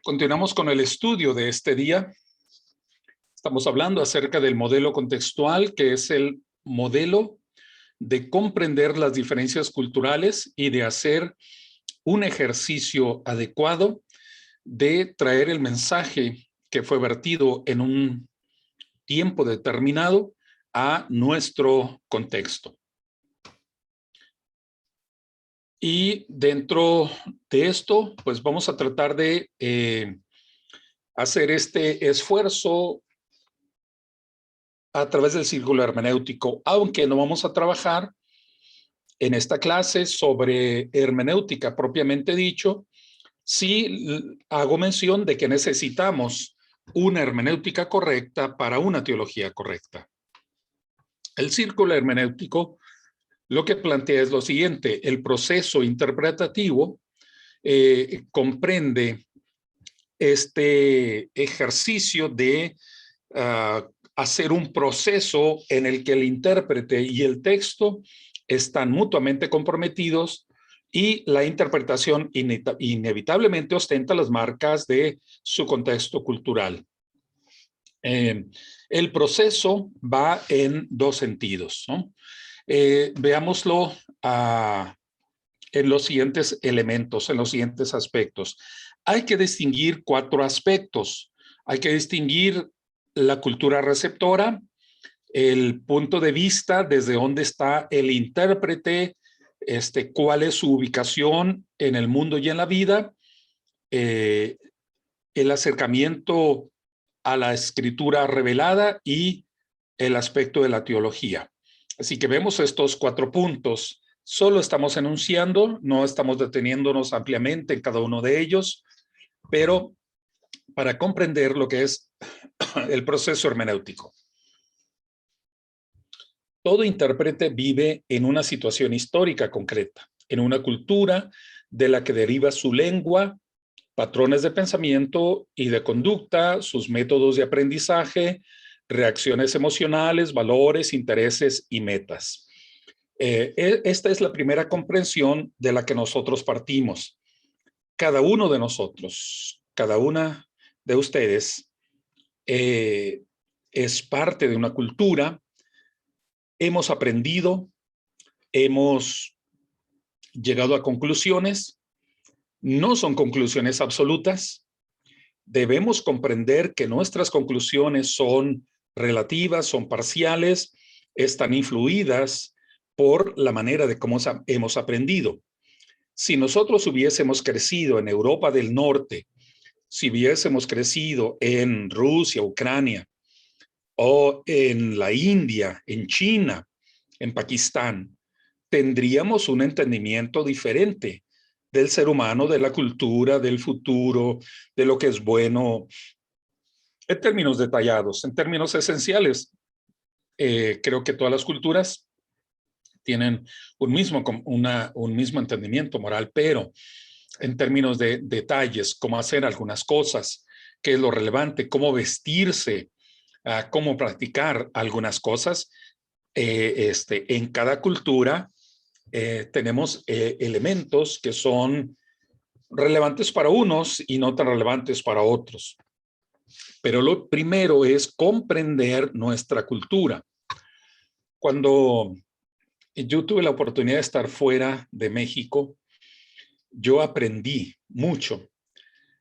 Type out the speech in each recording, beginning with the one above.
Continuamos con el estudio de este día. Estamos hablando acerca del modelo contextual, que es el modelo de comprender las diferencias culturales y de hacer un ejercicio adecuado de traer el mensaje que fue vertido en un tiempo determinado a nuestro contexto. Y dentro de esto, pues vamos a tratar de hacer este esfuerzo a través del círculo hermenéutico, aunque no vamos a trabajar en esta clase sobre hermenéutica propiamente dicho. Sí hago mención de que necesitamos una hermenéutica correcta para una teología correcta. El círculo hermenéutico lo que plantea es lo siguiente: el proceso interpretativo comprende este ejercicio de hacer un proceso en el que el intérprete y el texto están mutuamente comprometidos y la interpretación inevitablemente ostenta las marcas de su contexto cultural. El proceso va en dos sentidos, ¿no? Veámoslo en los siguientes elementos, en los siguientes aspectos. Hay que distinguir cuatro aspectos. Hay que distinguir la cultura receptora, el punto de vista desde dónde está el intérprete, cuál es su ubicación en el mundo y en la vida, el acercamiento a la escritura revelada y el aspecto de la teología. Así que vemos estos cuatro puntos. Solo estamos enunciando, no estamos deteniéndonos ampliamente en cada uno de ellos, pero para comprender lo que es el proceso hermenéutico. Todo intérprete vive en una situación histórica concreta, en una cultura de la que deriva su lengua, patrones de pensamiento y de conducta, sus métodos de aprendizaje, reacciones emocionales, valores, intereses y metas. Esta es la primera comprensión de la que nosotros partimos. Cada uno de nosotros, cada una de ustedes es parte de una cultura. Hemos aprendido, hemos llegado a conclusiones. No son conclusiones absolutas. Debemos comprender que nuestras conclusiones son relativas, son parciales, están influidas por la manera de cómo hemos aprendido. Si nosotros hubiésemos crecido en Europa del Norte, si hubiésemos crecido en Rusia, Ucrania, o en la India, en China, en Pakistán, tendríamos un entendimiento diferente del ser humano, de la cultura, del futuro, de lo que es bueno, en términos detallados, en términos esenciales. Creo que todas las culturas tienen un mismo entendimiento moral, pero en términos de detalles, cómo hacer algunas cosas, qué es lo relevante, cómo vestirse, cómo practicar algunas cosas, en cada cultura tenemos elementos que son relevantes para unos y no tan relevantes para otros. Pero lo primero es comprender nuestra cultura. Cuando yo tuve la oportunidad de estar fuera de México, yo aprendí mucho.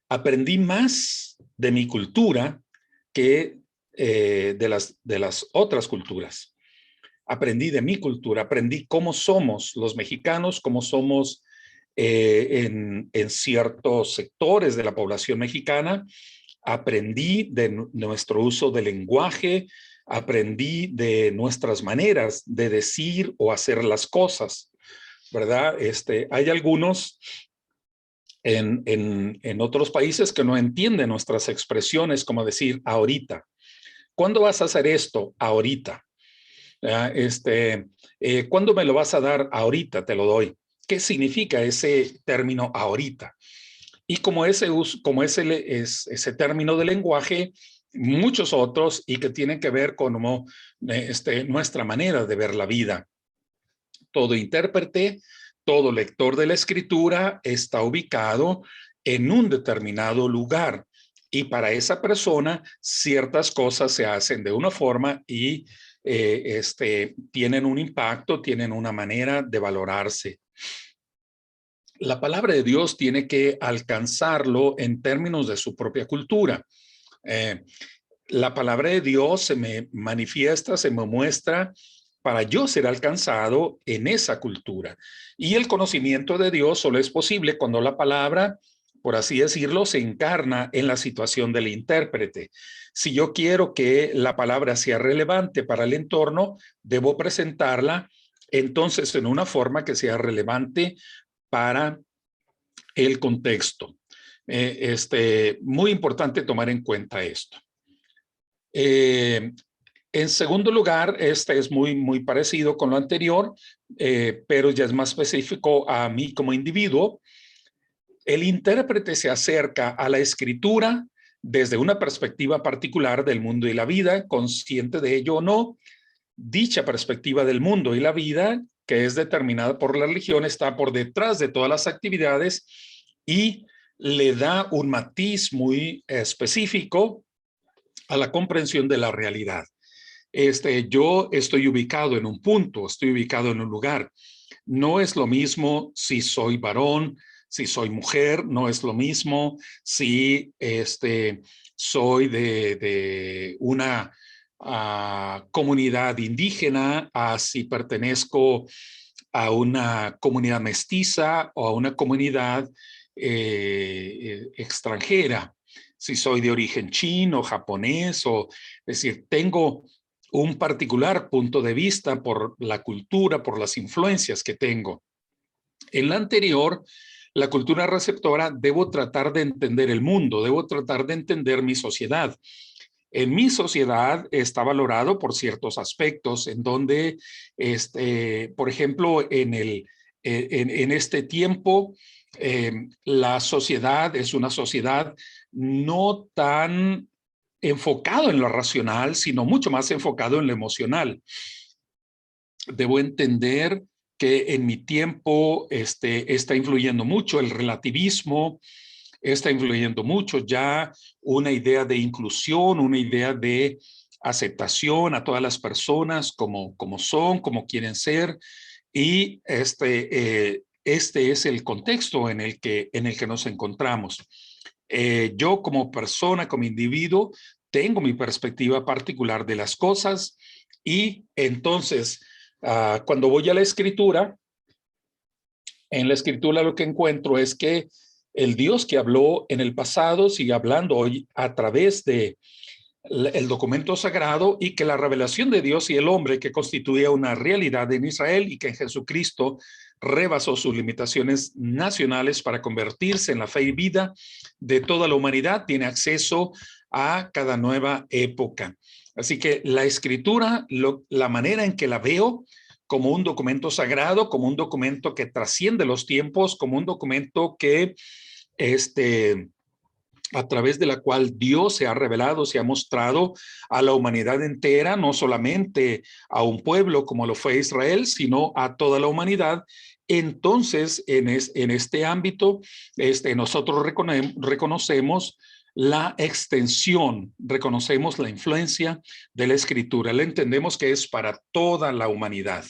Aprendí más de mi cultura que de las otras culturas. Aprendí de mi cultura, aprendí cómo somos los mexicanos, cómo somos en ciertos sectores de la población mexicana. Aprendí de nuestro uso del lenguaje, aprendí de nuestras maneras de decir o hacer las cosas, ¿verdad? Hay algunos en otros países que no entienden nuestras expresiones, como decir ahorita. ¿Cuándo vas a hacer esto? Ahorita. ¿Cuándo me lo vas a dar? Ahorita te lo doy. ¿Qué significa ese término ahorita? Y como ese término de lenguaje, muchos otros y que tienen que ver con nuestra manera de ver la vida. Todo intérprete, todo lector de la escritura está ubicado en un determinado lugar. Y para esa persona, ciertas cosas se hacen de una forma y tienen un impacto, tienen una manera de valorarse. La palabra de Dios tiene que alcanzarlo en términos de su propia cultura. Eh, la palabra de Dios se me manifiesta, se me muestra para yo ser alcanzado en esa cultura. Y el conocimiento de Dios solo es posible cuando la palabra, por así decirlo, se encarna en la situación del intérprete. Si yo quiero que la palabra sea relevante para el entorno, debo presentarla entonces en una forma que sea relevante para el contexto. Muy importante tomar en cuenta esto. En segundo lugar, este es muy parecido con lo anterior, pero ya es más específico a mí como individuo. El intérprete se acerca a la escritura desde una perspectiva particular del mundo y la vida, consciente de ello o no. Dicha perspectiva del mundo y la vida, que es determinada por la religión, está por detrás de todas las actividades y le da un matiz muy específico a la comprensión de la realidad. Yo estoy ubicado en un punto, estoy ubicado en un lugar. No es lo mismo si soy varón, si soy mujer, no es lo mismo si soy de una comunidad indígena, si pertenezco a una comunidad mestiza o a una comunidad extranjera, si soy de origen chino, japonés, es decir, tengo un particular punto de vista por la cultura, por las influencias que tengo. En la anterior, la cultura receptora, debo tratar de entender el mundo, debo tratar de entender mi sociedad. En mi sociedad está valorado por ciertos aspectos en donde, por ejemplo, en este tiempo, la sociedad es una sociedad no tan enfocado en lo racional, sino mucho más enfocado en lo emocional. Debo entender que en mi tiempo está influyendo mucho el relativismo, está influyendo mucho ya una idea de inclusión, una idea de aceptación a todas las personas como son, como quieren ser, y este es el contexto en el que nos encontramos. Yo como persona, como individuo, tengo mi perspectiva particular de las cosas y entonces cuando voy a la escritura, en la escritura lo que encuentro es que el Dios que habló en el pasado sigue hablando hoy a través de el documento sagrado y que la revelación de Dios y el hombre que constituía una realidad en Israel y que en Jesucristo rebasó sus limitaciones nacionales para convertirse en la fe y vida de toda la humanidad, tiene acceso a cada nueva época. Así que la escritura, la manera en que la veo como un documento sagrado, como un documento que trasciende los tiempos, como un documento que a través de la cual Dios se ha revelado, se ha mostrado a la humanidad entera, no solamente a un pueblo como lo fue Israel, sino a toda la humanidad. Entonces, en este ámbito, nosotros reconocemos la extensión, reconocemos la influencia de la Escritura, le entendemos que es para toda la humanidad.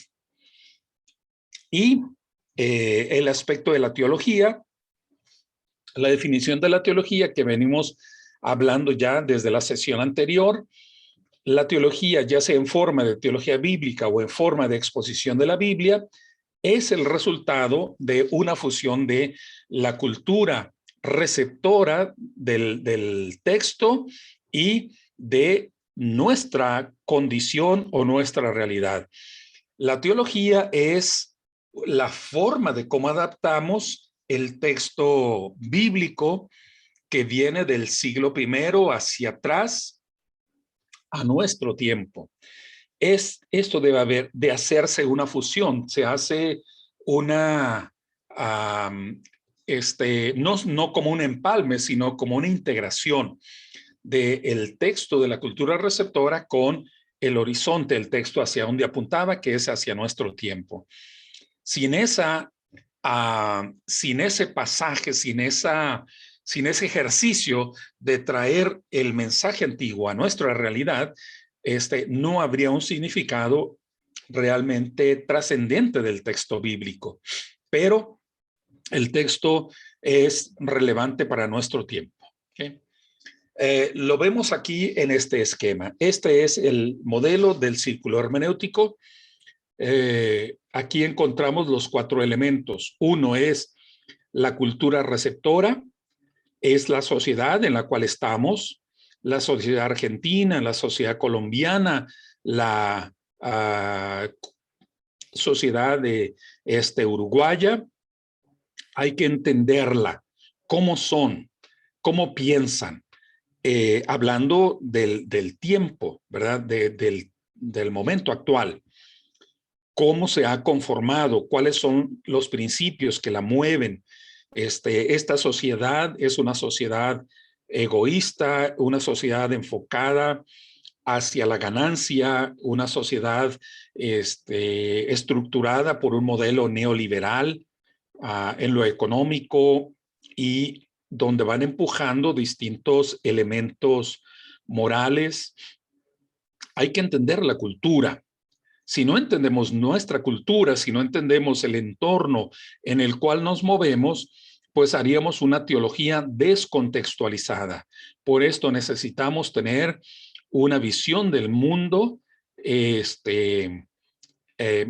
Y el aspecto de la teología, la definición de la teología que venimos hablando ya desde la sesión anterior, la teología, ya sea en forma de teología bíblica o en forma de exposición de la Biblia, es el resultado de una fusión de la cultura receptora del texto y de nuestra condición o nuestra realidad. La teología es la forma de cómo adaptamos el texto bíblico que viene del siglo I hacia atrás a nuestro tiempo. Esto debe de hacerse una fusión, se hace una, no como un empalme, sino como una integración del texto de la cultura receptora con el horizonte, el texto hacia donde apuntaba, que es hacia nuestro tiempo. Sin ese pasaje, sin esa sin ese ejercicio de traer el mensaje antiguo a nuestra realidad, no habría un significado realmente trascendente del texto bíblico. Pero el texto es relevante para nuestro tiempo. ¿Okay? Lo vemos aquí en este esquema. Este es el modelo del círculo hermenéutico. Aquí encontramos los 4 elementos. Uno es la cultura receptora, es la sociedad en la cual estamos, la sociedad argentina, la sociedad colombiana, la sociedad de uruguaya. Hay que entenderla, cómo son, cómo piensan, hablando del tiempo, ¿verdad? Del momento actual. Cómo se ha conformado, cuáles son los principios que la mueven. Esta sociedad es una sociedad egoísta, una sociedad enfocada hacia la ganancia, una sociedad estructurada por un modelo neoliberal en lo económico y donde van empujando distintos elementos morales. Hay que entender la cultura. Si no entendemos nuestra cultura, si no entendemos el entorno en el cual nos movemos, pues haríamos una teología descontextualizada. Por esto necesitamos tener una visión del mundo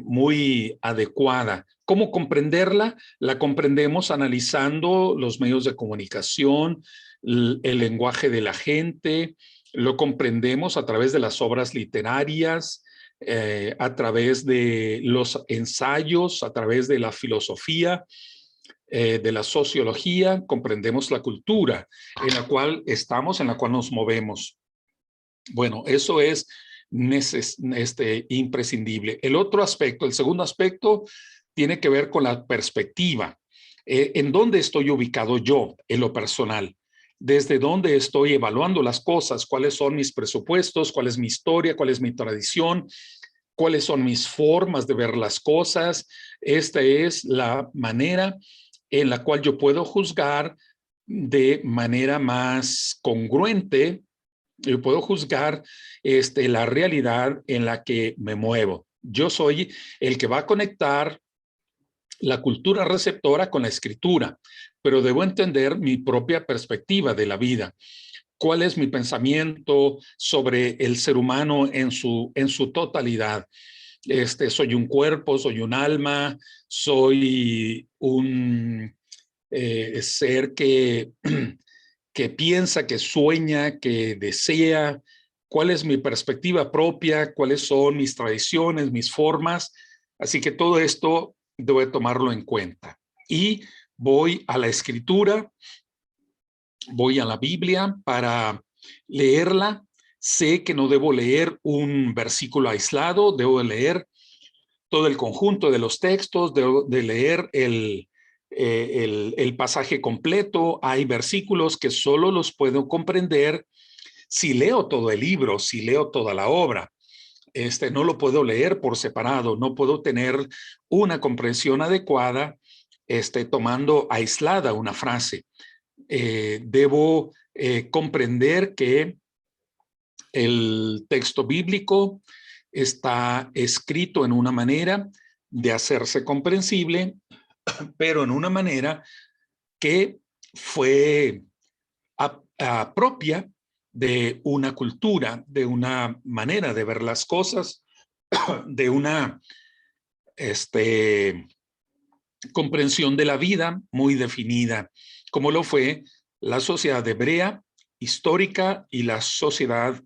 muy adecuada. ¿Cómo comprenderla? La comprendemos analizando los medios de comunicación, el lenguaje de la gente, lo comprendemos a través de las obras literarias, a través de los ensayos, a través de la filosofía, de la sociología, comprendemos la cultura en la cual estamos, en la cual nos movemos. Bueno, eso es imprescindible. El otro aspecto, el segundo aspecto, tiene que ver con la perspectiva. ¿En dónde estoy ubicado yo en lo personal? ¿Desde dónde estoy evaluando las cosas? ¿Cuáles son mis presupuestos? ¿Cuál es mi historia? ¿Cuál es mi tradición? ¿Cuáles son mis formas de ver las cosas? Esta es la manera en la cual yo puedo juzgar de manera más congruente. Yo puedo juzgar la realidad en la que me muevo. Yo soy el que va a conectar la cultura receptora con la escritura, pero debo entender mi propia perspectiva de la vida. ¿Cuál es mi pensamiento sobre el ser humano en su totalidad? Soy un cuerpo, soy un alma, soy un ser que piensa, que sueña, que desea. ¿Cuál es mi perspectiva propia? ¿Cuáles son mis tradiciones, mis formas? Así que todo esto debo tomarlo en cuenta. Y voy a la escritura, voy a la Biblia para leerla. Sé que no debo leer un versículo aislado, debo leer todo el conjunto de los textos, de leer el pasaje completo. Hay versículos que solo los puedo comprender si leo todo el libro, si leo toda la obra. No lo puedo leer por separado, no puedo tener una comprensión adecuada tomando aislada una frase. Debo comprender que el texto bíblico está escrito en una manera de hacerse comprensible, pero en una manera que fue propia de una cultura, de una manera de ver las cosas, de una comprensión de la vida muy definida, como lo fue la sociedad hebrea histórica y la sociedad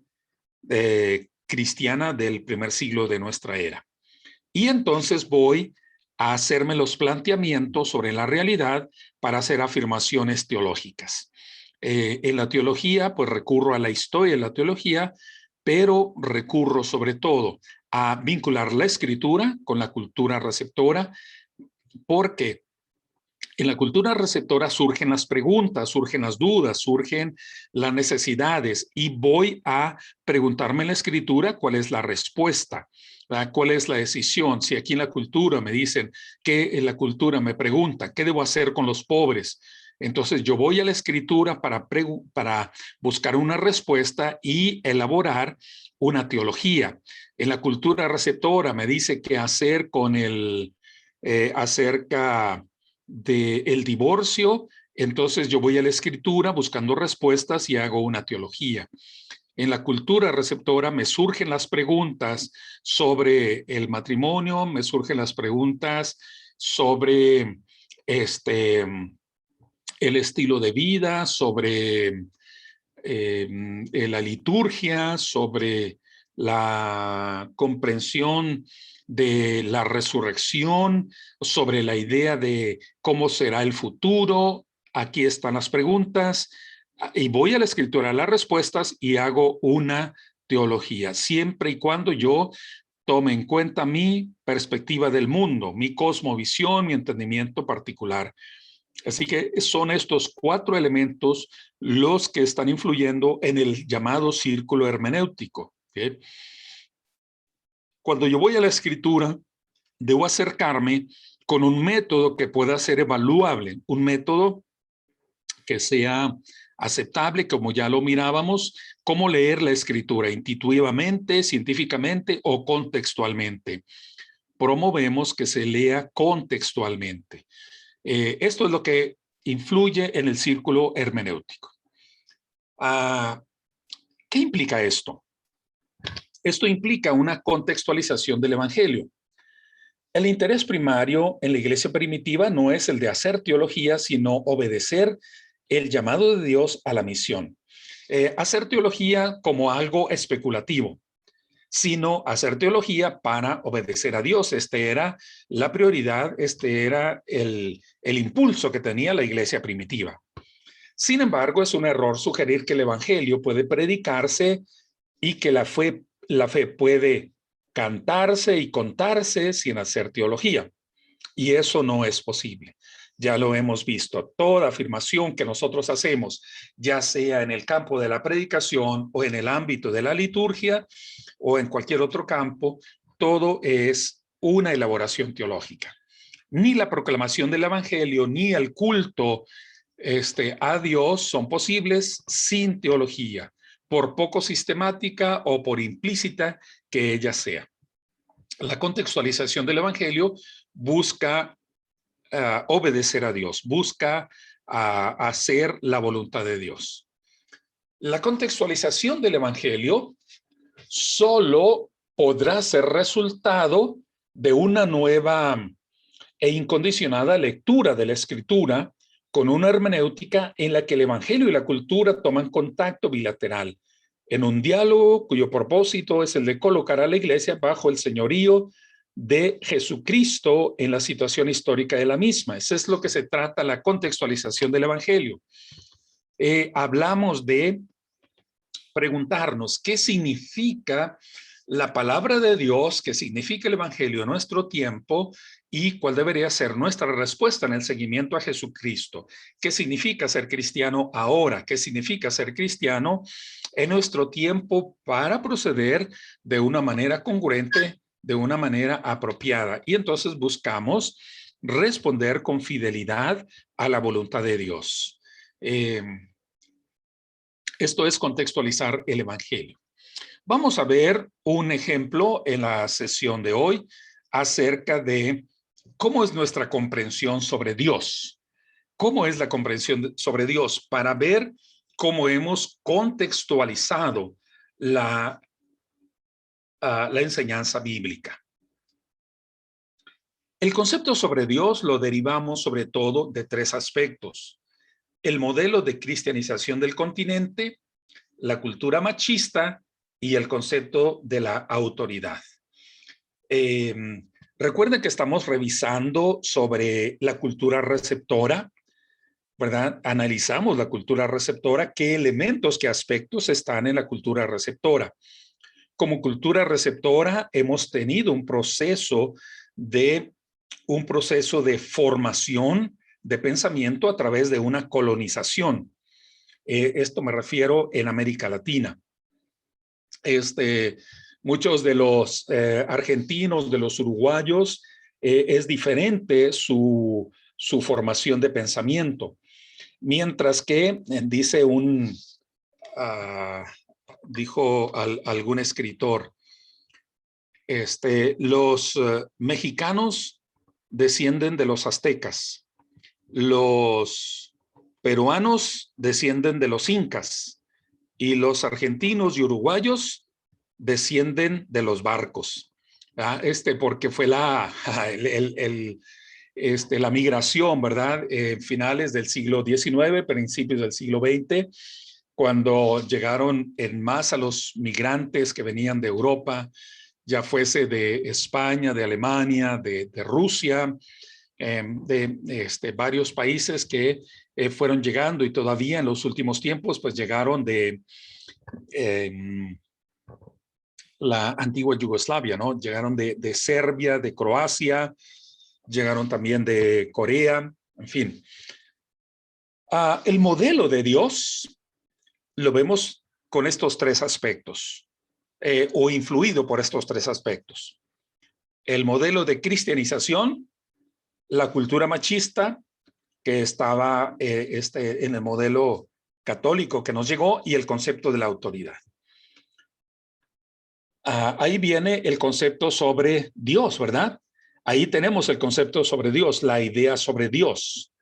cristiana del primer siglo de nuestra era. Y entonces voy a hacerme los planteamientos sobre la realidad para hacer afirmaciones teológicas. En la teología, pues recurro a la historia de la teología, pero recurro sobre todo a vincular la escritura con la cultura receptora, porque en la cultura receptora surgen las preguntas, surgen las dudas, surgen las necesidades y voy a preguntarme en la escritura cuál es la respuesta, ¿verdad? ¿Cuál es la decisión? Si aquí en la cultura me dicen que en la cultura me pregunta, ¿qué debo hacer con los pobres? Entonces yo voy a la escritura para buscar una respuesta y elaborar una teología. En la cultura receptora me dice qué hacer con acerca del divorcio. Entonces yo voy a la escritura buscando respuestas y hago una teología. En la cultura receptora me surgen las preguntas sobre el matrimonio, me surgen las preguntas sobre el estilo de vida, sobre la liturgia, sobre la comprensión de la resurrección, sobre la idea de cómo será el futuro. Aquí están las preguntas y voy a la escritura, a las respuestas y hago una teología, siempre y cuando yo tome en cuenta mi perspectiva del mundo, mi cosmovisión, mi entendimiento particular. Así que son estos 4 elementos los que están influyendo en el llamado círculo hermenéutico. ¿Okay? Cuando yo voy a la escritura, debo acercarme con un método que pueda ser evaluable, un método que sea aceptable, como ya lo mirábamos, cómo leer la escritura, intuitivamente, científicamente o contextualmente. Promovemos que se lea contextualmente. Esto es lo que influye en el círculo hermenéutico. ¿Qué implica esto? Esto implica una contextualización del evangelio. El interés primario en la iglesia primitiva no es el de hacer teología, sino obedecer el llamado de Dios a la misión. Hacer teología como algo especulativo, sino hacer teología para obedecer a Dios. Era la prioridad, era el impulso que tenía la iglesia primitiva. Sin embargo, es un error sugerir que el evangelio puede predicarse y que la fe puede cantarse y contarse sin hacer teología. Y eso no es posible. Ya lo hemos visto. Toda afirmación que nosotros hacemos, ya sea en el campo de la predicación o en el ámbito de la liturgia o en cualquier otro campo, todo es una elaboración teológica. Ni la proclamación del evangelio ni el culto a Dios son posibles sin teología, por poco sistemática o por implícita que ella sea. La contextualización del evangelio busca obedecer a Dios, busca hacer la voluntad de Dios. La contextualización del evangelio solo podrá ser resultado de una nueva e incondicionada lectura de la escritura con una hermenéutica en la que el evangelio y la cultura toman contacto bilateral en un diálogo cuyo propósito es el de colocar a la iglesia bajo el señorío de Jesucristo en la situación histórica de la misma. Eso es lo que se trata la contextualización del evangelio. Hablamos de preguntarnos qué significa la palabra de Dios, qué significa el evangelio en nuestro tiempo y cuál debería ser nuestra respuesta en el seguimiento a Jesucristo. ¿Qué significa ser cristiano ahora? ¿Qué significa ser cristiano en nuestro tiempo para proceder de una manera congruente, de una manera apropiada? Y entonces buscamos responder con fidelidad a la voluntad de Dios. Esto es contextualizar el evangelio. Vamos a ver un ejemplo en la sesión de hoy acerca de cómo es nuestra comprensión sobre Dios. ¿Cómo es la comprensión sobre Dios? Para ver cómo hemos contextualizado la enseñanza bíblica. El concepto sobre Dios lo derivamos sobre todo de 3 aspectos: el modelo de cristianización del continente, la cultura machista y el concepto de la autoridad. Recuerden que estamos revisando sobre la cultura receptora, ¿verdad? Analizamos la cultura receptora, qué elementos, qué aspectos están en la cultura receptora. Como cultura receptora hemos tenido un proceso de formación de pensamiento a través de una colonización. Esto me refiero en América Latina. Muchos de los argentinos, de los uruguayos, es diferente su formación de pensamiento. Mientras que dice dijo algún escritor, los mexicanos descienden de los aztecas, los peruanos descienden de los incas y los argentinos y uruguayos descienden de los barcos. Porque fue la migración, ¿verdad? Finales del siglo XIX, principios del siglo XX, cuando llegaron en masa los migrantes que venían de Europa, ya fuese de España, de Alemania, de Rusia, de varios países que fueron llegando, y todavía en los últimos tiempos pues llegaron de la antigua Yugoslavia, ¿no? Llegaron de Serbia, de Croacia, llegaron también de Corea, en fin. El modelo de Dios lo vemos con estos tres aspectos, o influido por estos tres aspectos. El modelo de cristianización, la cultura machista que estaba en el modelo católico que nos llegó, y el concepto de la autoridad. Ahí viene el concepto sobre Dios, ¿verdad? Ahí tenemos el concepto sobre Dios, la idea sobre Dios.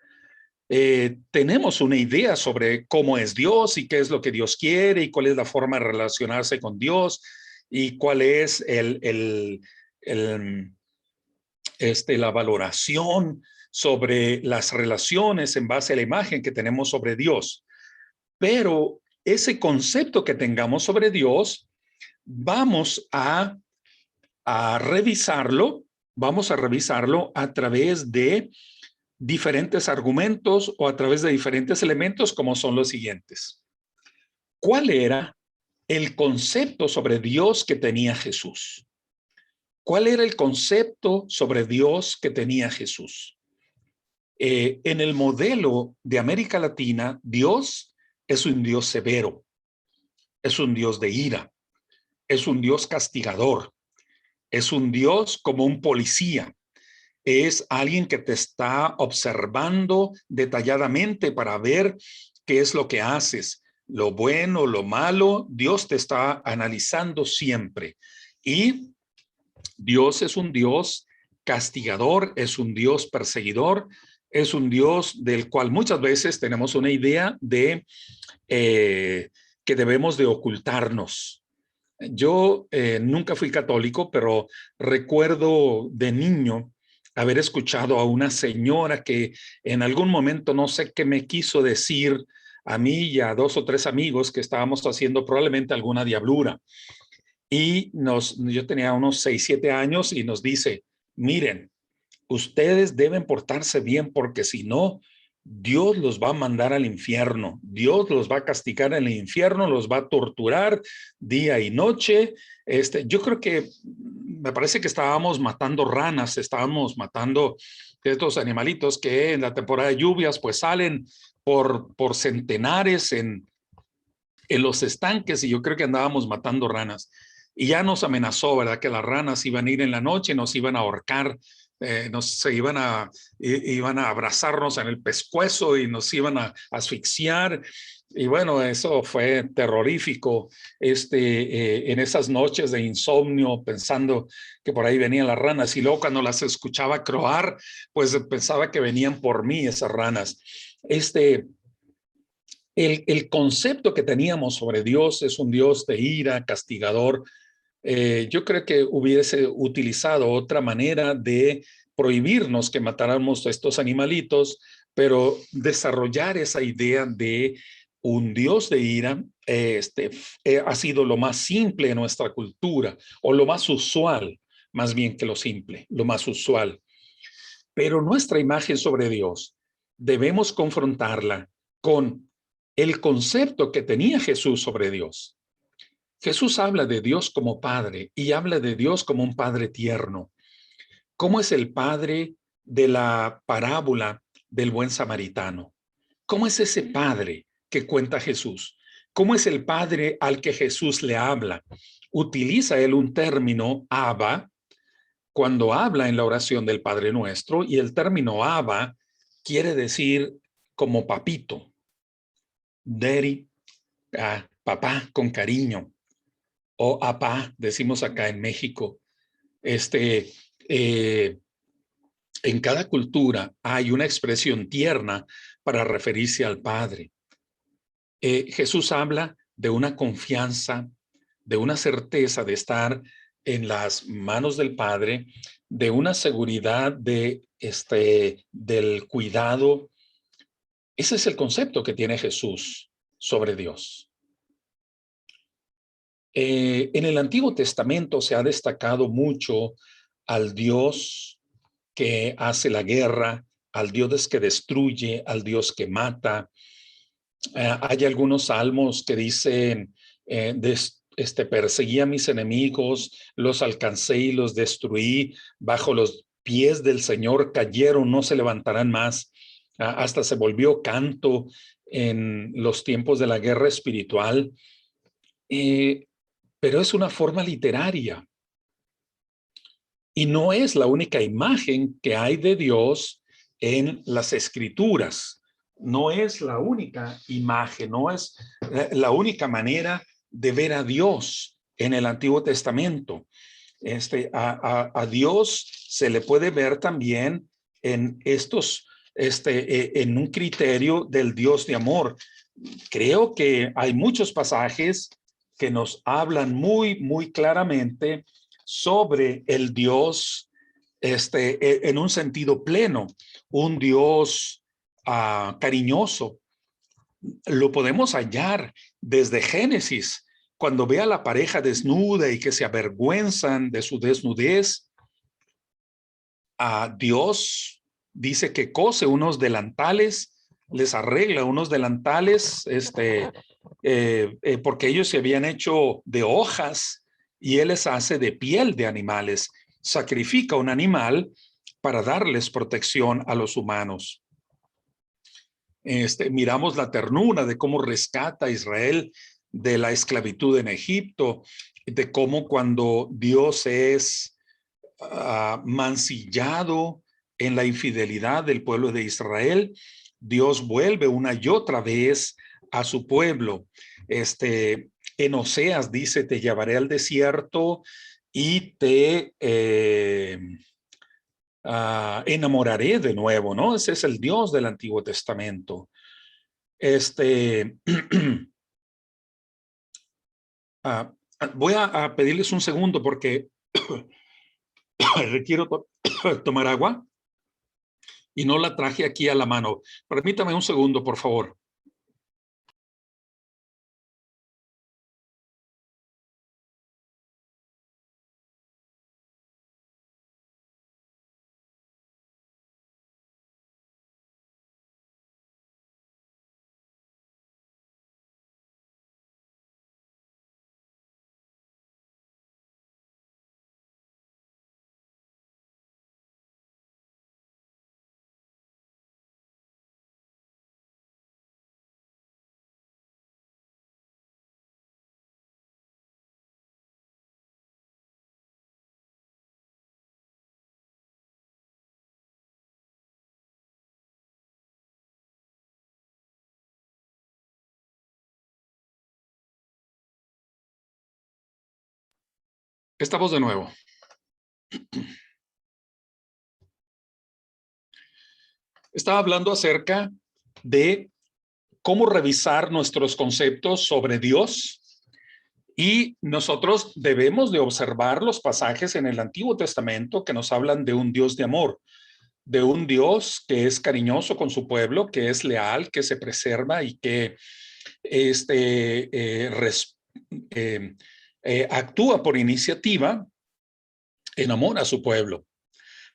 Tenemos una idea sobre cómo es Dios y qué es lo que Dios quiere y cuál es la forma de relacionarse con Dios y cuál es la valoración sobre las relaciones en base a la imagen que tenemos sobre Dios. Pero ese concepto que tengamos sobre Dios, vamos a revisarlo a través de diferentes argumentos o a través de diferentes elementos, como son los siguientes. ¿Cuál era el concepto sobre Dios que tenía Jesús? ¿Cuál era el concepto sobre Dios que tenía Jesús? En el modelo de América Latina, Dios es un Dios severo, es un Dios de ira, es un Dios castigador, es un Dios como un policía, es alguien que te está observando detalladamente para ver qué es lo que haces, lo bueno, lo malo. Dios te está analizando siempre. Y Dios es un Dios castigador, es un Dios perseguidor, es un Dios del cual muchas veces tenemos una idea de que debemos de ocultarnos. Yo nunca fui católico, pero recuerdo de niño haber escuchado a una señora que en algún momento, no sé qué me quiso decir a mí y a 2 o 3 amigos que estábamos haciendo probablemente alguna diablura. Y yo tenía unos 6, 7 años y nos dice, miren, ustedes deben portarse bien porque si no, Dios los va a mandar al infierno. Dios los va a castigar en el infierno, los va a torturar día y noche. Yo creo que me parece que estábamos matando ranas, estábamos matando estos animalitos que en la temporada de lluvias pues salen por centenares en los estanques, y yo creo que andábamos matando ranas. Y ya nos amenazó, ¿verdad? Que las ranas iban a ir en la noche, nos iban a ahorcar, iban a abrazarnos en el pescuezo y nos iban a asfixiar. Y bueno, eso fue terrorífico en esas noches de insomnio, pensando que por ahí venían las ranas. Y luego cuando las escuchaba croar, pues pensaba que venían por mí esas ranas. El concepto que teníamos sobre Dios es un Dios de ira, castigador. Yo creo que hubiese utilizado otra manera de prohibirnos que matáramos a estos animalitos, pero desarrollar esa idea de un Dios de ira ha sido lo más simple en nuestra cultura, o lo más usual, más bien que lo simple, lo más usual. Pero nuestra imagen sobre Dios debemos confrontarla con el concepto que tenía Jesús sobre Dios. Jesús habla de Dios como Padre y habla de Dios como un Padre tierno. ¿Cómo es el Padre de la parábola del buen samaritano? ¿Cómo es ese Padre que cuenta Jesús? ¿Cómo es el Padre al que Jesús le habla? Utiliza él un término, Abba, cuando habla en la oración del Padre Nuestro, y el término Abba quiere decir como papito, daddy, papá con cariño, o apá, decimos acá en México. Eh, en cada cultura hay una expresión tierna para referirse al Padre. Jesús habla de una confianza, de una certeza de estar en las manos del Padre, de una seguridad del cuidado. Ese es el concepto que tiene Jesús sobre Dios. En el Antiguo Testamento se ha destacado mucho al Dios que hace la guerra, al Dios que destruye, al Dios que mata. Hay algunos salmos que dicen, perseguí a mis enemigos, los alcancé y los destruí, bajo los pies del Señor cayeron, no se levantarán más. Hasta se volvió canto en los tiempos de la guerra espiritual, pero es una forma literaria. Y no es la única imagen que hay de Dios en las Escrituras. No es la única imagen, no es la única manera de ver a Dios en el Antiguo Testamento. A Dios se le puede ver también en en un criterio del Dios de amor. Creo que hay muchos pasajes que nos hablan muy claramente sobre el Dios en un sentido pleno, un Dios cariñoso. Lo podemos hallar desde Génesis, cuando ve a la pareja desnuda y que se avergüenzan de su desnudez. Dios dice que cose unos delantales, les arregla unos delantales, porque ellos se habían hecho de hojas y él les hace de piel de animales. Sacrifica un animal para darles protección a los humanos. Miramos la ternura de cómo rescata a Israel de la esclavitud en Egipto, de cómo cuando Dios es mancillado en la infidelidad del pueblo de Israel, Dios vuelve una y otra vez a su pueblo. En Oseas dice, te llevaré al desierto y te enamoraré de nuevo, ¿no? Ese es el Dios del Antiguo Testamento. Voy a pedirles un segundo porque requiero tomar agua y no la traje aquí a la mano. Permítame un segundo, por favor. Estamos de nuevo. Estaba hablando acerca de cómo revisar nuestros conceptos sobre Dios, y nosotros debemos de observar los pasajes en el Antiguo Testamento que nos hablan de un Dios de amor, de un Dios que es cariñoso con su pueblo, que es leal, que se preserva y que actúa por iniciativa en amor a su pueblo.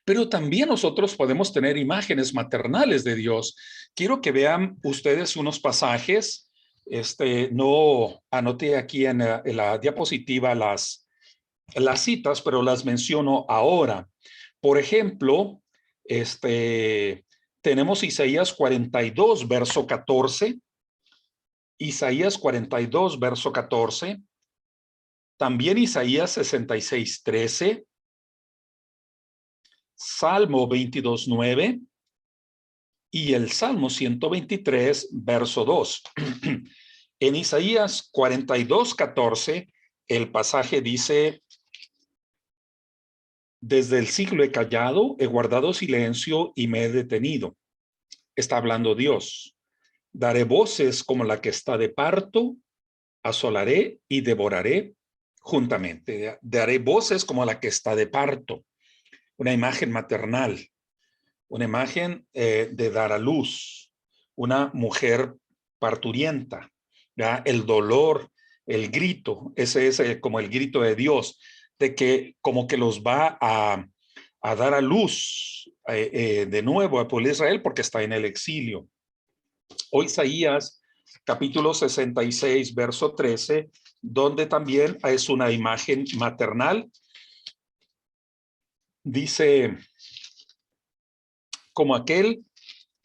Pero también nosotros podemos tener imágenes maternales de Dios. Quiero que vean ustedes unos pasajes. No anoté aquí en la diapositiva las citas, pero las menciono ahora. Por ejemplo, tenemos Isaías 42, verso 14. Isaías 42, verso 14. También Isaías 66, 13. Salmo 22, 9. Y el Salmo 123, verso 2. En Isaías 42:14, el pasaje dice: desde el siglo he callado, he guardado silencio y me he detenido. Está hablando Dios. Daré voces como la que está de parto, asolaré y devoraré juntamente. Daré voces como la que está de parto. Una imagen maternal, una imagen de dar a luz, una mujer parturienta, ¿ya? El dolor, el grito, ese es como el grito de Dios, de que como que los va a dar a luz de nuevo a pueblo de Israel porque está en el exilio. O Isaías capítulo 66, verso 13, donde también es una imagen maternal. Dice: como aquel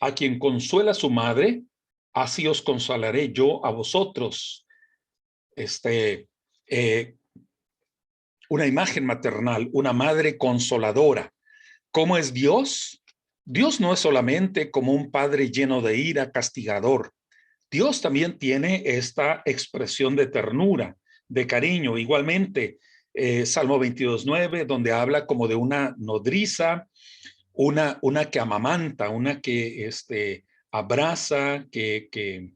a quien consuela su madre, así os consolaré yo a vosotros. Eh, una imagen maternal, una madre consoladora. ¿Cómo es Dios? Dios no es solamente como un padre lleno de ira, castigador. Dios también tiene esta expresión de ternura, de cariño. Igualmente, Salmo 22:9, donde habla como de una nodriza, una que amamanta, una que abraza, que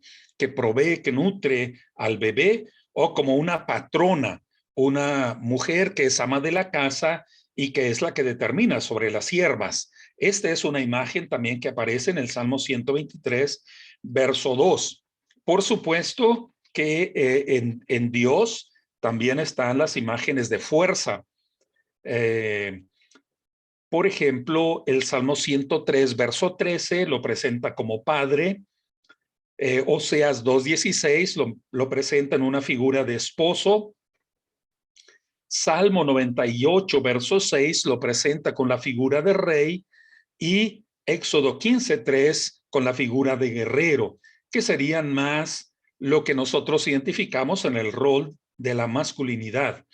provee, que nutre al bebé, o como una patrona, una mujer que es ama de la casa y que es la que determina sobre las siervas. Esta es una imagen también que aparece en el Salmo 123, verso 2. Por supuesto que en Dios también están las imágenes de fuerza. Por ejemplo, el Salmo 103, verso 13, lo presenta como padre. Oseas 2:16 lo presenta en una figura de esposo. Salmo 98, verso 6, lo presenta con la figura de rey. Y Éxodo 15:3 con la figura de guerrero, que serían más lo que nosotros identificamos en el rol de la masculinidad.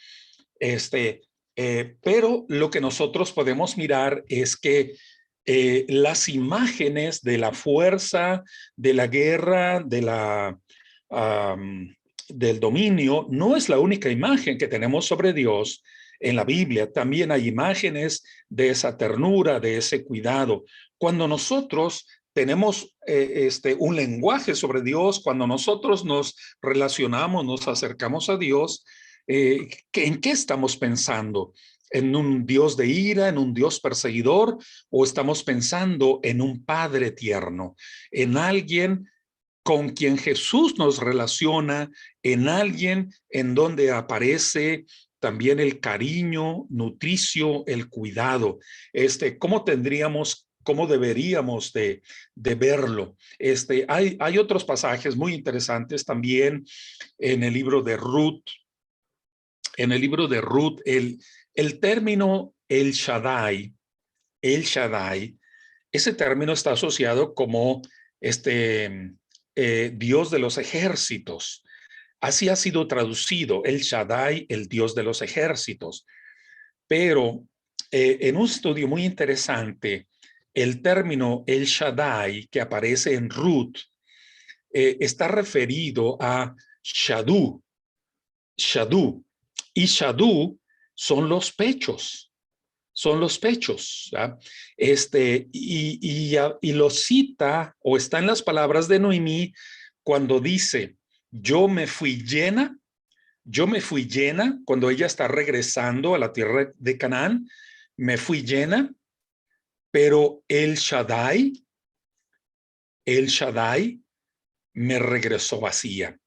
Pero lo que nosotros podemos mirar es que las imágenes de la fuerza, de la guerra, del dominio, no es la única imagen que tenemos sobre Dios en la Biblia. También hay imágenes de esa ternura, de ese cuidado. Cuando nosotros tenemos un lenguaje sobre Dios, cuando nosotros nos relacionamos, nos acercamos a Dios, ¿en qué estamos pensando? ¿En un Dios de ira, en un Dios perseguidor, o estamos pensando en un Padre tierno, en alguien con quien Jesús nos relaciona, en alguien en donde aparece también el cariño, nutricio, el cuidado? ¿Cómo deberíamos de verlo? Hay otros pasajes muy interesantes también en el libro de Ruth. En el libro de Ruth, el término El Shaddai, ese término está asociado como Dios de los ejércitos. Así ha sido traducido, El Shaddai, el Dios de los ejércitos. Pero en un estudio muy interesante, el término El Shaddai que aparece en Ruth está referido a Shadu. Shadu. Y Shadu son los pechos, ¿ya? Y lo cita o está en las palabras de Noemí cuando dice: yo me fui llena, cuando ella está regresando a la tierra de Canaán, me fui llena, pero el Shaddai me regresó vacía.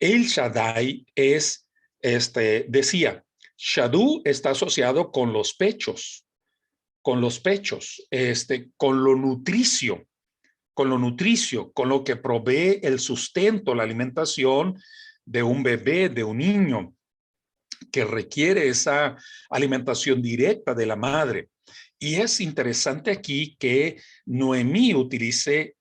El Shaddai es, decía, Shadu está asociado con los pechos, con lo nutricio, con lo que provee el sustento, la alimentación de un bebé, de un niño, que requiere esa alimentación directa de la madre. Y es interesante aquí que Noemí utilice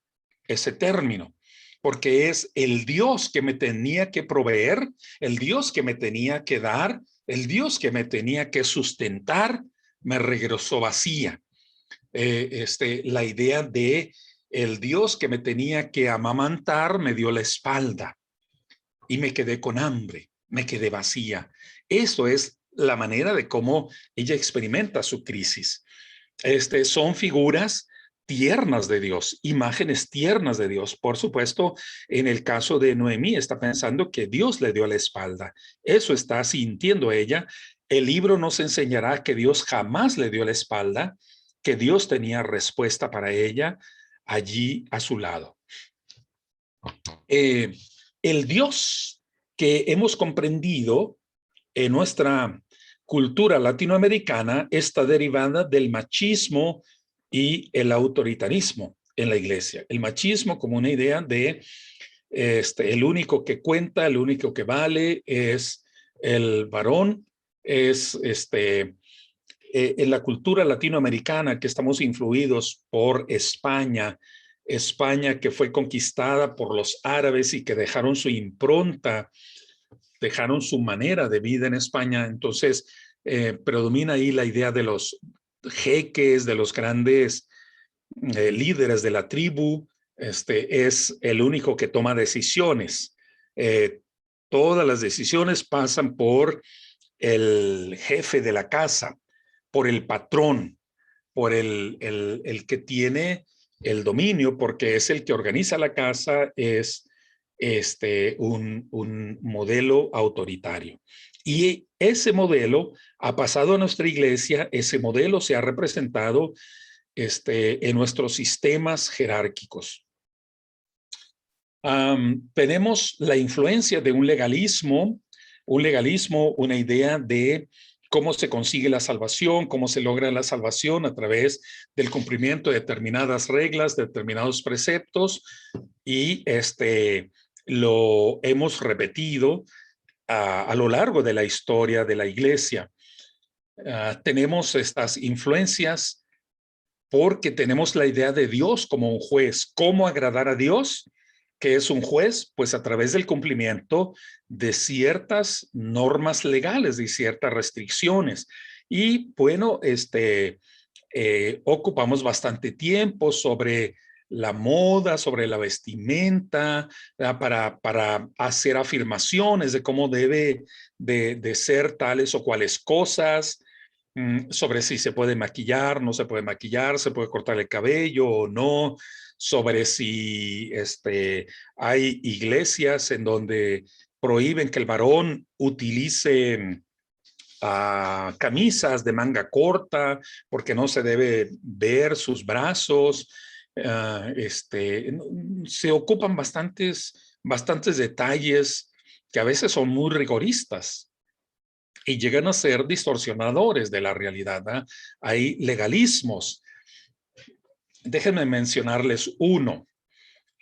ese término, porque es el Dios que me tenía que proveer, el Dios que me tenía que dar, el Dios que me tenía que sustentar, me regresó vacía. La idea de el Dios que me tenía que amamantar me dio la espalda. y me quedé con hambre, me quedé vacía. Eso es la manera de cómo ella experimenta su crisis. Son figuras tiernas de Dios, imágenes tiernas de Dios. Por supuesto, en el caso de Noemí, está pensando que Dios le dio la espalda. Eso está sintiendo ella. El libro nos enseñará que Dios jamás le dio la espalda, que Dios tenía respuesta para ella allí a su lado. El Dios que hemos comprendido en nuestra cultura latinoamericana está derivada del machismo y el autoritarismo en la iglesia. El machismo como una idea de el único que cuenta, el único que vale es el varón, es en la cultura latinoamericana que estamos influidos por España, España que fue conquistada por los árabes y que dejaron su impronta, dejaron su manera de vida en España. Entonces, predomina ahí la idea de los jeques, de los grandes líderes de la tribu. Es el único que toma decisiones. Todas las decisiones pasan por el jefe de la casa, por el patrón, por el que tiene el dominio, porque es el que organiza la casa, es un modelo autoritario. Y ese modelo ha pasado a nuestra iglesia, ese modelo se ha representado en nuestros sistemas jerárquicos. Tenemos la influencia de un legalismo, una idea de cómo se consigue la salvación, cómo se logra la salvación a través del cumplimiento de determinadas reglas, de determinados preceptos, y lo hemos repetido a lo largo de la historia de la iglesia. Tenemos estas influencias porque tenemos la idea de Dios como un juez. ¿Cómo agradar a Dios? ¿Qué es un juez? Pues a través del cumplimiento de ciertas normas legales, de ciertas restricciones. Y bueno, ocupamos bastante tiempo sobre la moda, sobre la vestimenta, para hacer afirmaciones de cómo debe de ser tales o cuales cosas, sobre si se puede maquillar, no se puede maquillar, se puede cortar el cabello o no, sobre si hay iglesias en donde prohíben que el varón utilice camisas de manga corta porque no se debe ver sus brazos. Se ocupan bastantes detalles que a veces son muy rigoristas y llegan a ser distorsionadores de la realidad, ¿eh? Hay legalismos. Déjenme mencionarles uno.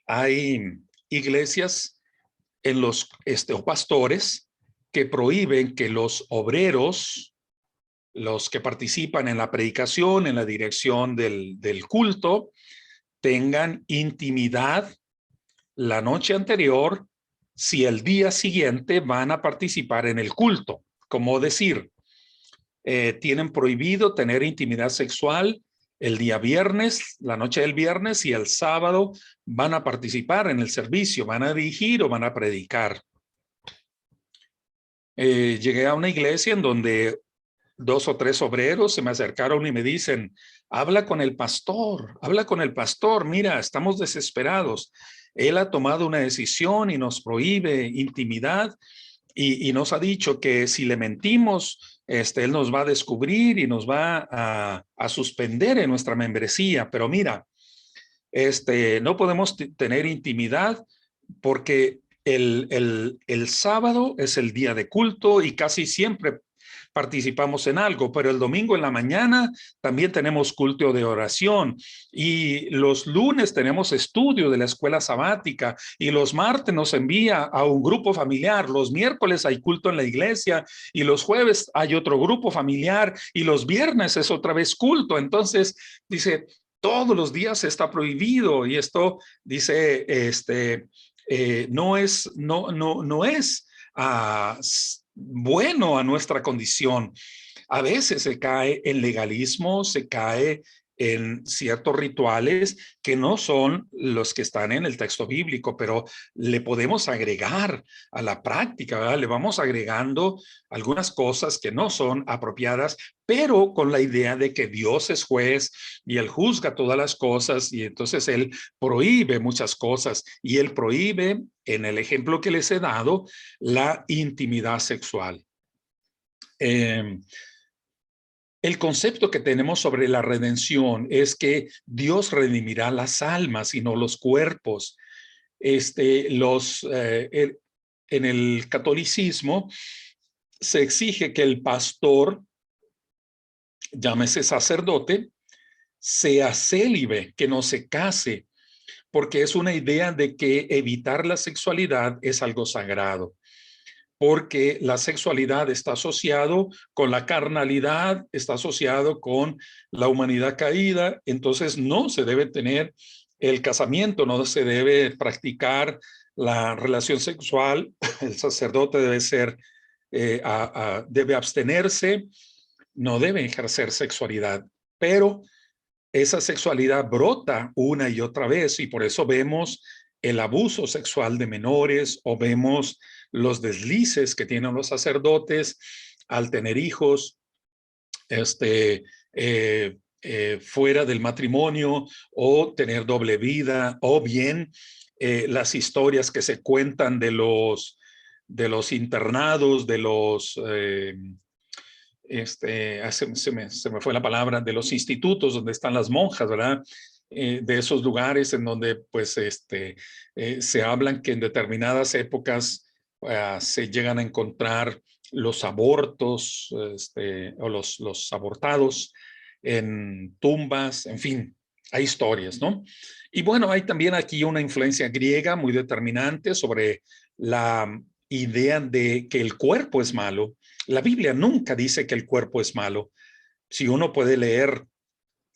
Hay iglesias en los o pastores que prohíben que los obreros, los que participan en la predicación, en la dirección del culto, tengan intimidad la noche anterior si el día siguiente van a participar en el culto. Como decir, tienen prohibido tener intimidad sexual el día viernes, la noche del viernes, y el sábado van a participar en el servicio, van a dirigir o van a predicar. Llegué a una iglesia en donde 2 o 3 obreros se me acercaron y me dicen, habla con el pastor, mira, estamos desesperados. Él ha tomado una decisión y nos prohíbe intimidad y nos ha dicho que si le mentimos, él nos va a descubrir y nos va a suspender en nuestra membresía. Pero mira, no podemos tener intimidad porque el sábado es el día de culto y casi siempre participamos en algo, pero el domingo en la mañana también tenemos culto de oración y los lunes tenemos estudio de la escuela sabática y los martes nos envía a un grupo familiar, los miércoles hay culto en la iglesia y los jueves hay otro grupo familiar y los viernes es otra vez culto. Entonces dice, todos los días está prohibido y esto dice, no es bueno a nuestra condición. A veces se cae en legalismo, se cae en ciertos rituales que no son los que están en el texto bíblico, pero le podemos agregar a la práctica, ¿verdad? Le vamos agregando algunas cosas que no son apropiadas, pero con la idea de que Dios es juez y Él juzga todas las cosas, y entonces Él prohíbe muchas cosas, y Él prohíbe, en el ejemplo que les he dado, la intimidad sexual. El concepto que tenemos sobre la redención es que Dios redimirá las almas y no los cuerpos. En el catolicismo se exige que el pastor, llámese sacerdote, sea célibe, que no se case, porque es una idea de que evitar la sexualidad es algo sagrado, porque la sexualidad está asociado con la carnalidad, está asociado con la humanidad caída, entonces no se debe tener el casamiento, no se debe practicar la relación sexual, el sacerdote debe abstenerse, no debe ejercer sexualidad, pero esa sexualidad brota una y otra vez, y por eso vemos el abuso sexual de menores, o vemos los deslices que tienen los sacerdotes al tener hijos fuera del matrimonio, o tener doble vida, o bien las historias que se cuentan de los internados, de los se me fue la palabra, de los institutos donde están las monjas, ¿verdad? De esos lugares en donde pues se hablan que en determinadas épocas se llegan a encontrar los abortos o los abortados en tumbas, en fin, hay historias, ¿no? Y bueno, hay también aquí una influencia griega muy determinante sobre la idea de que el cuerpo es malo. La Biblia nunca dice que el cuerpo es malo. Si uno puede leer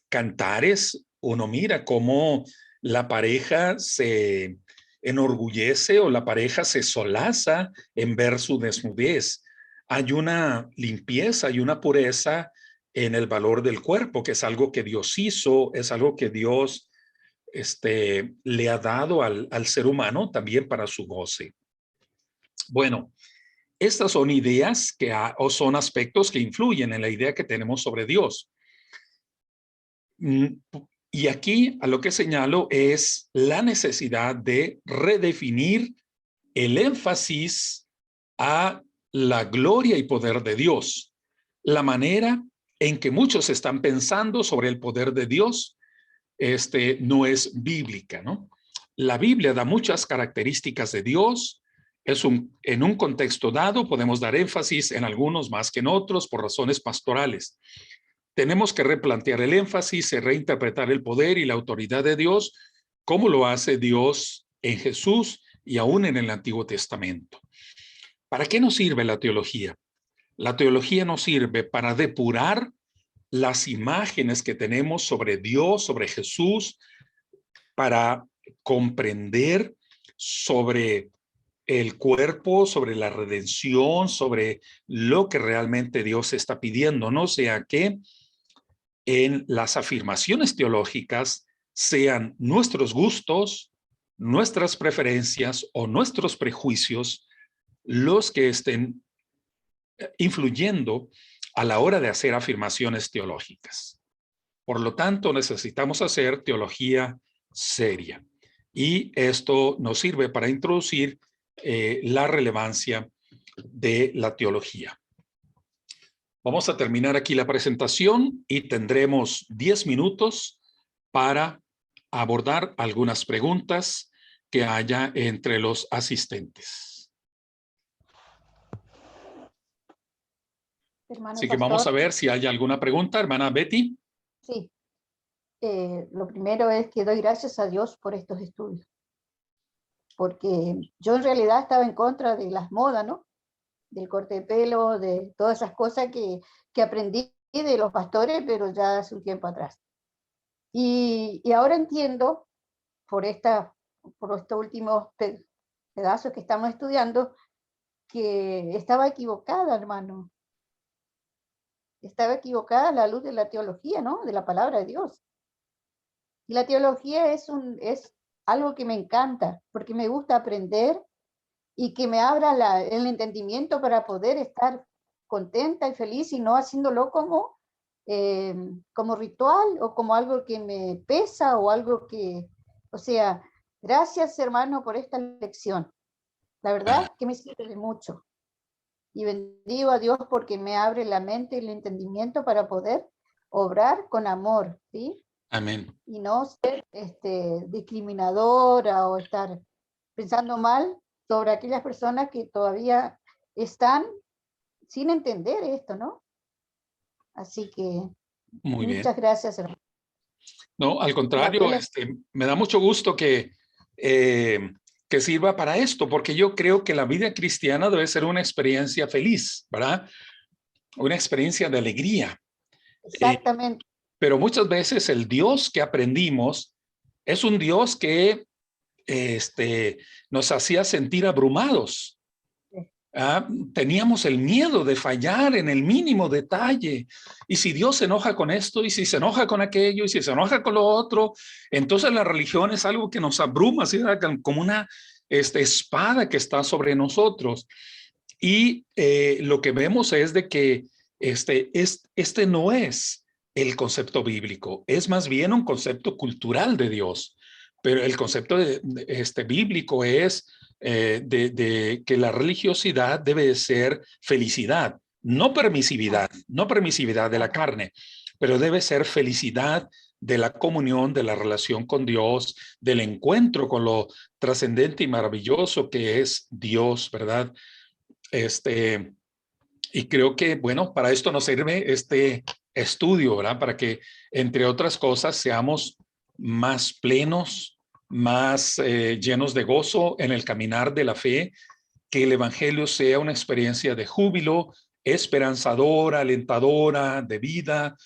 Cantares, uno mira cómo la pareja se enorgullece o la pareja se solaza en ver su desnudez. Hay una limpieza y una pureza en el valor del cuerpo, que es algo que Dios hizo, es algo que Dios le ha dado al ser humano también para su goce. Bueno, estas son ideas o son aspectos que influyen en la idea que tenemos sobre Dios. Y aquí a lo que señalo es la necesidad de redefinir el énfasis a la gloria y poder de Dios. La manera en que muchos están pensando sobre el poder de Dios no es bíblica, ¿no? La Biblia da muchas características de Dios. En un contexto dado podemos dar énfasis en algunos más que en otros por razones pastorales. Tenemos que replantear el énfasis y reinterpretar el poder y la autoridad de Dios, como lo hace Dios en Jesús y aún en el Antiguo Testamento. ¿Para qué nos sirve la teología? La teología nos sirve para depurar las imágenes que tenemos sobre Dios, sobre Jesús, para comprender sobre el cuerpo, sobre la redención, sobre lo que realmente Dios está pidiendo, no sea que en las afirmaciones teológicas sean nuestros gustos, nuestras preferencias o nuestros prejuicios los que estén influyendo a la hora de hacer afirmaciones teológicas. Por lo tanto, necesitamos hacer teología seria. Y esto nos sirve para introducir la relevancia de la teología. Vamos a terminar aquí la presentación y tendremos 10 minutos para abordar algunas preguntas que haya entre los asistentes. Hermano Así que pastor, vamos a ver si hay alguna pregunta. Hermana Betty. sí. Lo primero es que doy gracias a Dios por estos estudios, porque yo en realidad estaba en contra de las modas, ¿no? Del corte de pelo, de todas esas cosas que aprendí de los pastores, pero ya hace un tiempo atrás. Y ahora entiendo, por estos últimos pedazos que estamos estudiando, que estaba equivocada, hermano. Estaba equivocada a la luz de la teología, ¿no? De la palabra de Dios. Y la teología es algo que me encanta, porque me gusta aprender y que me abra el entendimiento para poder estar contenta y feliz y no haciéndolo como ritual o como algo que me pesa o algo que, o sea, gracias hermano por esta lección. La verdad que me sirve de mucho. Y bendigo a Dios porque me abre la mente y el entendimiento para poder obrar con amor, ¿sí? Amén. Y no ser discriminadora o estar pensando mal sobre aquellas personas que todavía están sin entender esto, ¿no? Así que Muy bien. muchas gracias, hermano. No, al contrario, Gabriela. me da mucho gusto que sirva para esto, porque yo creo que la vida cristiana debe ser una experiencia feliz, ¿verdad? Una experiencia de alegría. Exactamente. Pero muchas veces el Dios que aprendimos es un Dios que nos hacía sentir abrumados. Teníamos el miedo de fallar en el mínimo detalle. Y si Dios se enoja con esto, y si se enoja con aquello, y si se enoja con lo otro, entonces la religión es algo que nos abruma, ¿sí? Como una espada que está sobre nosotros. Y lo que vemos es de que este no es el concepto bíblico, es más bien un concepto cultural de Dios. Pero el concepto bíblico es de que la religiosidad debe de ser felicidad, no permisividad de la carne, pero debe ser felicidad de la comunión, de la relación con Dios, del encuentro con lo trascendente y maravilloso que es Dios, ¿verdad? Y creo que, bueno, para esto nos sirve este estudio, ¿verdad? Para que, entre otras cosas, seamos más plenos, más llenos de gozo en el caminar de la fe, que el Evangelio sea una experiencia de júbilo, esperanzadora, alentadora, de vida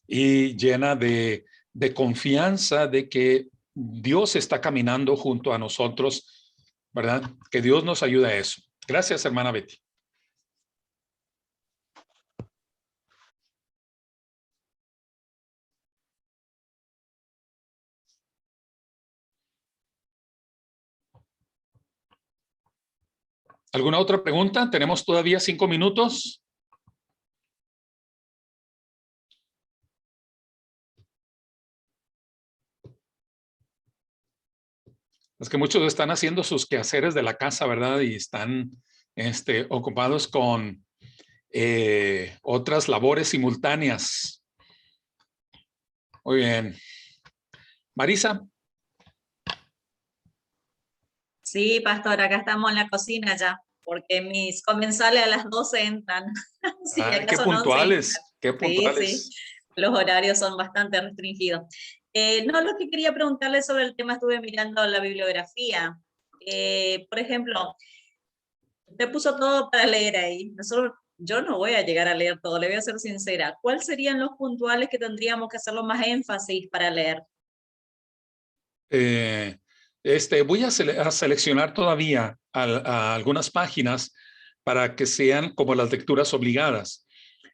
y llena de confianza de que Dios está caminando junto a nosotros, ¿verdad? Que Dios nos ayude a eso. Gracias, hermana Betty. ¿Alguna otra pregunta? Tenemos todavía 5 minutos. Es que muchos están haciendo sus quehaceres de la casa, ¿verdad? Y están ocupados con otras labores simultáneas. Muy bien. Marisa. Sí, pastor, acá estamos en la cocina ya, porque mis comensales a las 12 entran. Sí, acá Qué son 11 puntuales, qué Sí, puntuales. sí, los horarios son bastante restringidos. No, lo que quería preguntarle sobre el tema, estuve mirando la bibliografía. Por ejemplo, usted puso todo para leer ahí. Yo no voy a llegar a leer todo, le voy a ser sincera. ¿Cuáles serían los puntuales que tendríamos que hacerlo más énfasis para leer? Voy a seleccionar todavía a algunas páginas para que sean como las lecturas obligadas.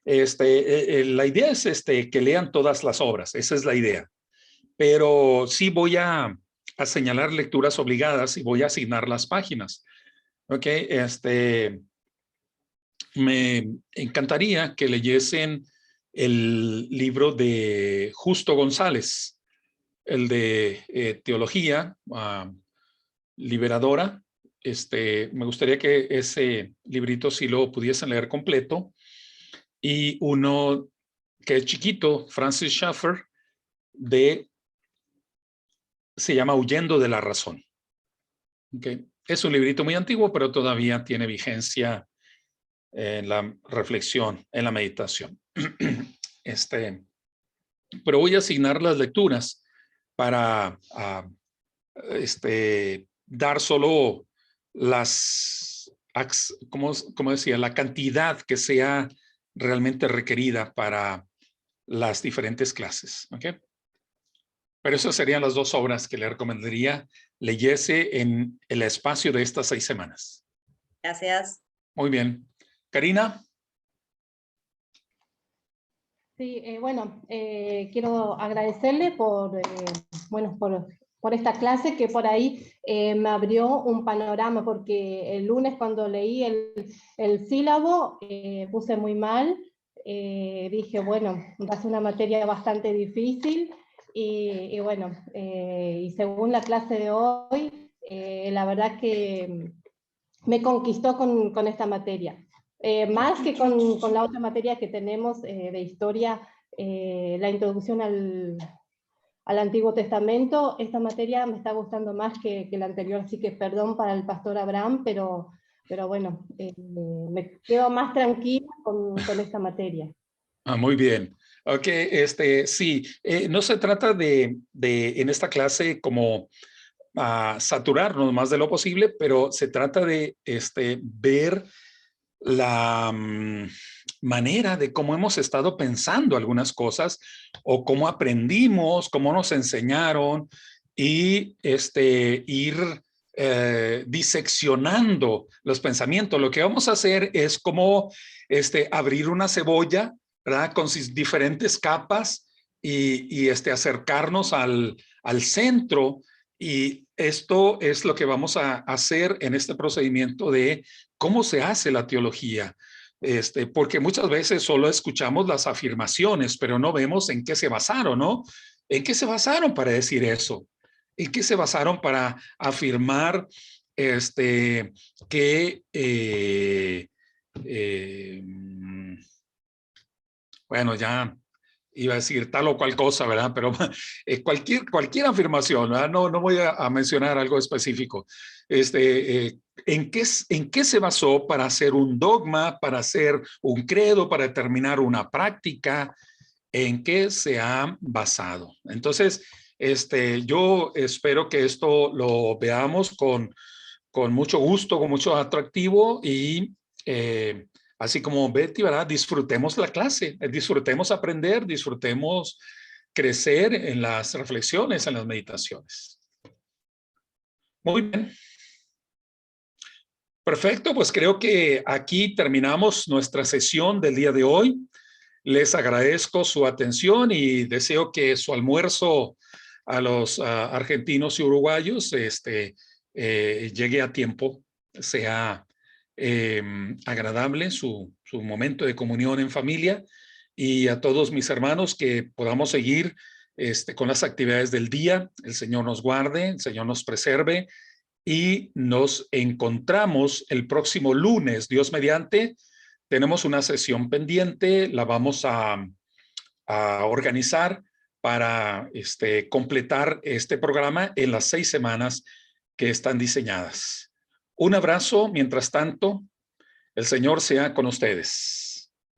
La idea es que lean todas las obras, esa es la idea. Pero sí voy a señalar lecturas obligadas y voy a asignar las páginas. Ok, me encantaría que leyesen el libro de Justo González, el de Teología Liberadora. Me gustaría que ese librito sí lo pudiesen leer completo. Y uno que es chiquito, Francis Schaeffer, se llama Huyendo de la Razón. Okay. Es un librito muy antiguo, pero todavía tiene vigencia en la reflexión, en la meditación. Pero voy a asignar las lecturas para dar solo como decía, la cantidad que sea realmente requerida para las diferentes clases. ¿Okay? Pero esas serían las 2 obras que le recomendaría leyese en el espacio de estas 6 semanas. Gracias. Muy bien. Karina. Sí, bueno, quiero agradecerle bueno, por esta clase que por ahí me abrió un panorama, porque el lunes cuando leí el sílabo puse muy mal, dije, bueno, va a ser una materia bastante difícil, y bueno, y según la clase de hoy, la verdad que me conquistó con esta materia. Más que con la otra materia que tenemos de historia, la introducción al Antiguo Testamento, esta materia me está gustando más que la anterior, así que perdón para el pastor Abraham, pero bueno, me quedo más tranquila con esta materia. Ah, muy bien. Ok, sí, no se trata en esta clase como saturarnos más de lo posible, pero se trata de ver la manera de cómo hemos estado pensando algunas cosas o cómo aprendimos, cómo nos enseñaron y ir diseccionando los pensamientos. Lo que vamos a hacer es como abrir una cebolla, ¿verdad? Con sus diferentes capas y acercarnos al centro. Y esto es lo que vamos a hacer en este procedimiento de cómo se hace la teología. Porque muchas veces solo escuchamos las afirmaciones, pero no vemos en qué se basaron, ¿no? ¿En qué se basaron para decir eso? ¿En qué se basaron para afirmar que bueno, ya iba a decir tal o cual cosa, ¿verdad? Pero cualquier afirmación, ¿verdad? No voy a mencionar algo específico. ¿En qué se basó para hacer un dogma, para hacer un credo, para determinar una práctica? ¿En qué se ha basado? Entonces, yo espero que esto lo veamos con mucho gusto, con mucho atractivo y así como Betty, ¿verdad? Disfrutemos la clase, disfrutemos aprender, disfrutemos crecer en las reflexiones, en las meditaciones. Muy bien. Perfecto, pues creo que aquí terminamos nuestra sesión del día de hoy. Les agradezco su atención y deseo que su almuerzo a los argentinos y uruguayos llegue a tiempo, sea agradable su momento de comunión en familia, y a todos mis hermanos que podamos seguir con las actividades del día. El Señor nos guarde, el Señor nos preserve y nos encontramos el próximo lunes, Dios mediante. Tenemos una sesión pendiente, la vamos a organizar para completar este programa en las 6 semanas que están diseñadas. Un abrazo, mientras tanto, el Señor sea con ustedes.